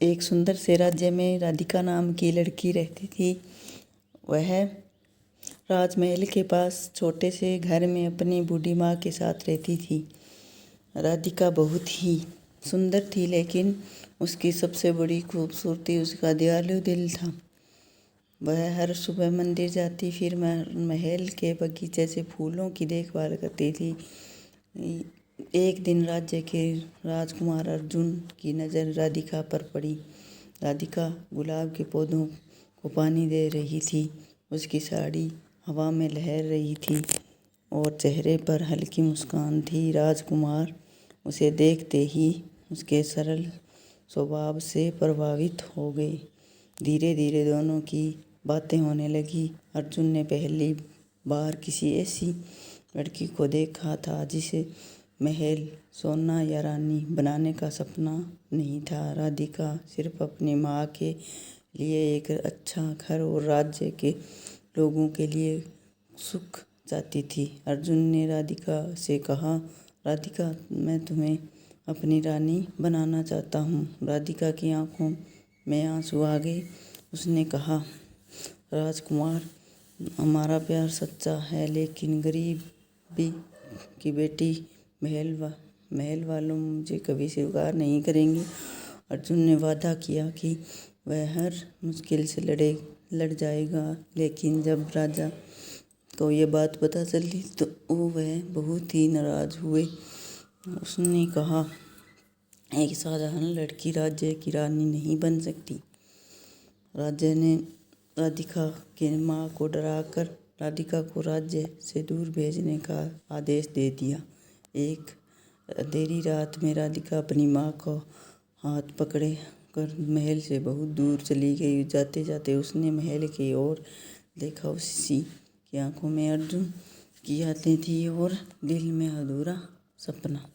एक सुंदर से राज्य में राधिका नाम की लड़की रहती थी। वह राजमहल के पास छोटे से घर में अपनी बूढ़ी माँ के साथ रहती थी। राधिका बहुत ही सुंदर थी, लेकिन उसकी सबसे बड़ी खूबसूरती उसका दयालु दिल था। वह हर सुबह मंदिर जाती, फिर महल के बगीचे से फूलों की देखभाल करती थी। एक दिन राज्य के राजकुमार अर्जुन की नज़र राधिका पर पड़ी। राधिका गुलाब के पौधों को पानी दे रही थी। उसकी साड़ी हवा में लहर रही थी और चेहरे पर हल्की मुस्कान थी। राजकुमार उसे देखते ही उसके सरल स्वभाव से प्रभावित हो गए। धीरे धीरे दोनों की बातें होने लगी। अर्जुन ने पहली बार किसी ऐसी लड़की को देखा था जिसे महल, सोना या रानी बनाने का सपना नहीं था। राधिका सिर्फ अपनी माँ के लिए एक अच्छा घर और राज्य के लोगों के लिए सुख चाहती थी। अर्जुन ने राधिका से कहा, राधिका, मैं तुम्हें अपनी रानी बनाना चाहता हूँ। राधिका की आंखों में आंसू आ गए। उसने कहा, राजकुमार, हमारा प्यार सच्चा है, लेकिन गरीबी की बेटी महल वालों मुझे कभी स्वीकार नहीं करेंगे। अर्जुन ने वादा किया कि वह हर मुश्किल से लड़ जाएगा, लेकिन जब राजा को ये बात पता चली तो वह बहुत ही नाराज हुए। उसने कहा, एक साधारण लड़की राज्य की रानी नहीं बन सकती। राजा ने राधिका की माँ को डराकर राधिका को राज्य से दूर भेजने का आदेश दे दिया। एक अंधेरी रात में राधिका अपनी माँ को हाथ पकड़े कर महल से बहुत दूर चली गई। जाते जाते उसने महल की ओर देखा। उसी की आंखों में अर्जुन की यादें थी और दिल में अधूरा सपना।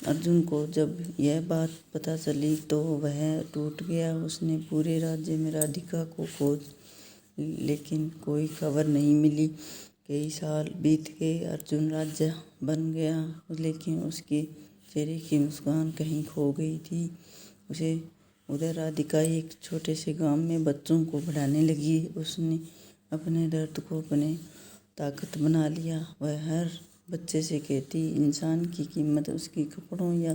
अर्जुन को जब यह बात पता चली तो वह टूट गया। उसने पूरे राज्य में राधिका को खोज, लेकिन कोई खबर नहीं मिली। कई साल बीत गए। अर्जुन राजा बन गया, लेकिन उसके चेहरे की मुस्कान कहीं खो गई थी। उधर राधिका एक छोटे से गांव में बच्चों को पढ़ाने लगी। उसने अपने दर्द को अपने ताकत बना लिया। वह हर बच्चे से कहती, इंसान की कीमत उसके कपड़ों या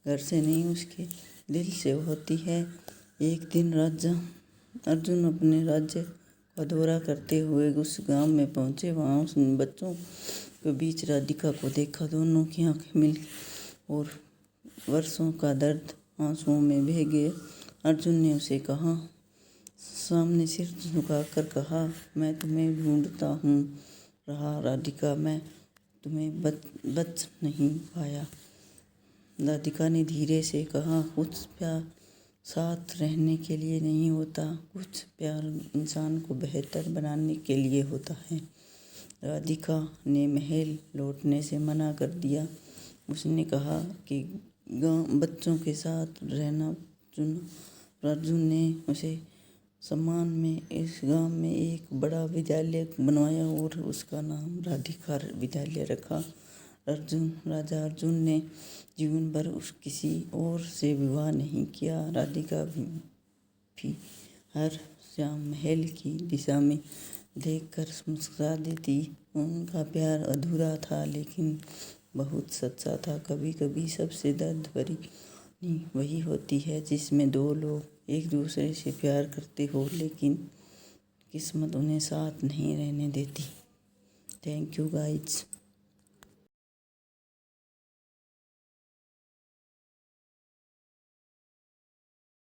घर से नहीं, उसके दिल से होती है। एक दिन अर्जुन अपने राज्य का दौरा करते हुए उस गांव में पहुंचे। वहां उसने बच्चों के बीच राधिका को देखा। दोनों की आंखें मिल गईं और वर्षों का दर्द आंसुओं में बह गया। अर्जुन ने उसे सामने सिर झुकाकर कहा, मैं तुम्हें ढूंढता हूँ रहा राधिका, मैं तुम्हें बच नहीं पाया। राधिका ने धीरे से कहा, कुछ प्यार साथ रहने के लिए नहीं होता, कुछ प्यार इंसान को बेहतर बनाने के लिए होता है। राधिका ने महल लौटने से मना कर दिया। उसने कहा कि बच्चों के साथ रहना चुना। अर्जुन ने उसे सम्मान में इस गांव में एक बड़ा विद्यालय बनवाया और उसका नाम राधिका विद्यालय रखा। राजा अर्जुन ने जीवन भर किसी और से विवाह नहीं किया। राधिका भी हर शाम महल की दिशा में देखकर मुस्कुरा देती। उनका प्यार अधूरा था, लेकिन बहुत सच्चा था। कभी कभी सबसे दर्द भरी कहानी वही होती है जिसमें दो लोग एक दूसरे से प्यार करते हो, लेकिन किस्मत उन्हें साथ नहीं रहने देती। Thank you guys.